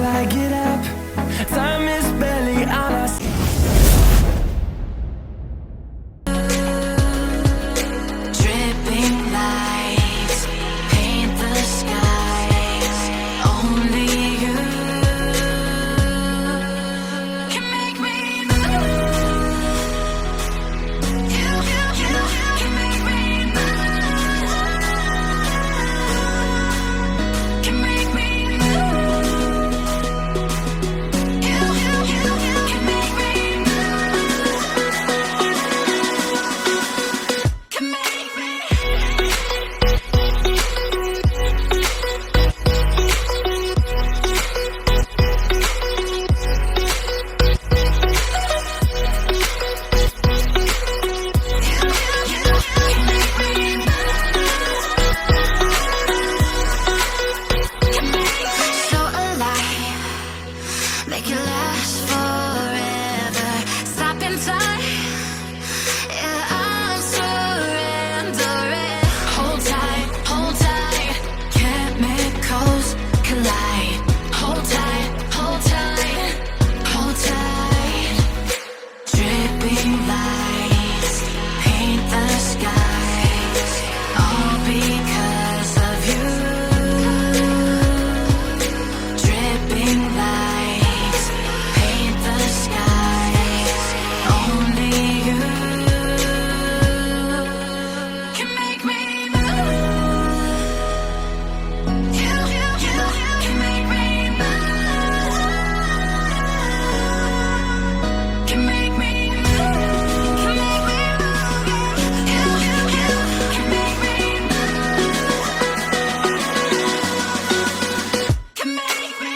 till I get up. Time is barely on our side. Dripping lights paint the skies. Only you can make me move. You can make me move. Can make me move. You can make me move. Can make me. So alive, make it last forever. Stop in time, yeah, I'm surrendering. Hold tight, chemicals collide. Hold tight, hold tight, hold tight. Dripping lights paint the skies, all because of you. Dripping lights paint the skies, only you can make me move. You can make me move. Can make me move. Can make me move. You can make me move. Can make me.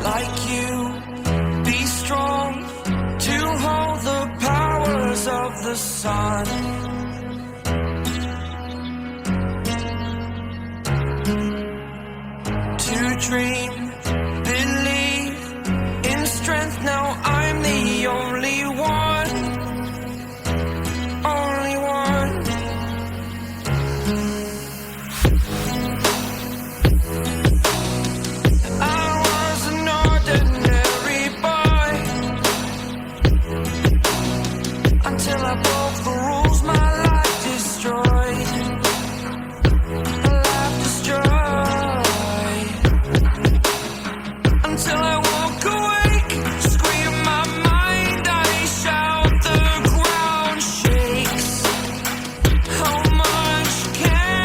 Like you, be strong to hold the powers of the sun. To dream, believe in strength. Now I'm the only one, only one. I was an ordinary boy until I broke the rules. My life destroyed. My life destroyed. Until I woke awake, scream my mind. I shout, the ground shakes. How much can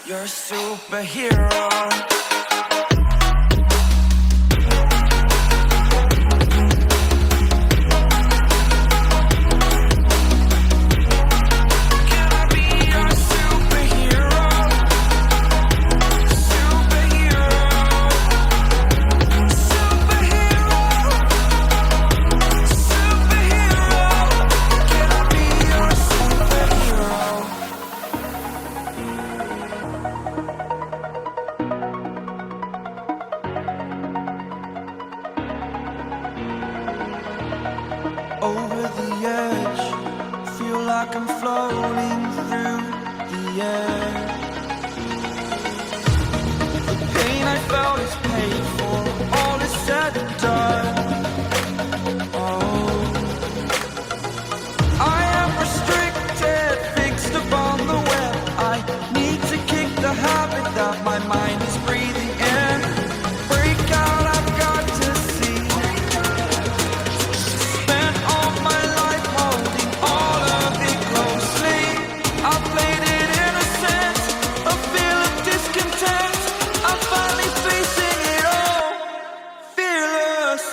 You're a superhero. Over the edge, feel like I'm floating through the air. The pain I felt is paid for, all is said and done. Oh, I am restricted, fixed upon the web. I need to kick the habit that my mind is breathing in. Break out, I've got to see. Spent all my life holding all of it closely. I played it innocent, a feel of discontent. I'm finally facing it all, fearless.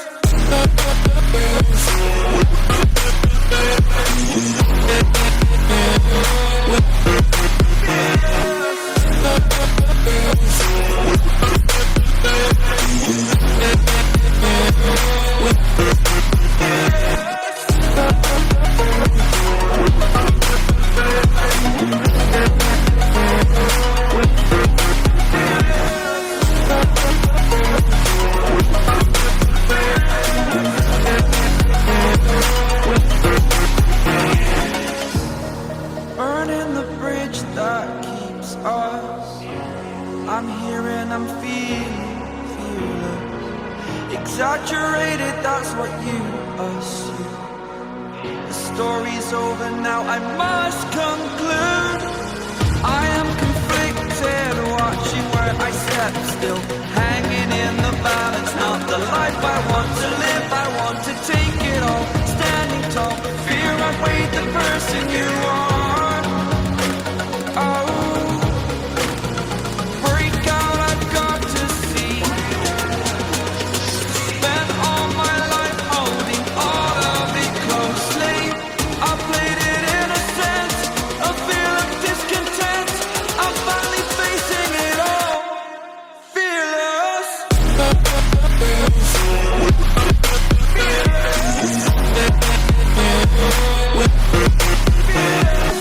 Burning the bridge that keeps us. I'm here and I'm feeling fearless. Exaggerated, that's what you assume. The story's over now, I must conclude. I am conflicted, watching where I step still, hanging in the balance. Not the life I want to live, I want to take it all. Standing tall, fear outweighed the person you are. Oh, break out, I've got to see. Spent all my life holding all of it closely. I played it innocent, a feel of discontent. I'm finally facing it all, fearless. Fearless.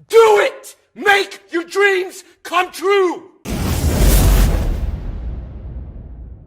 Do it! Make your dreams come true!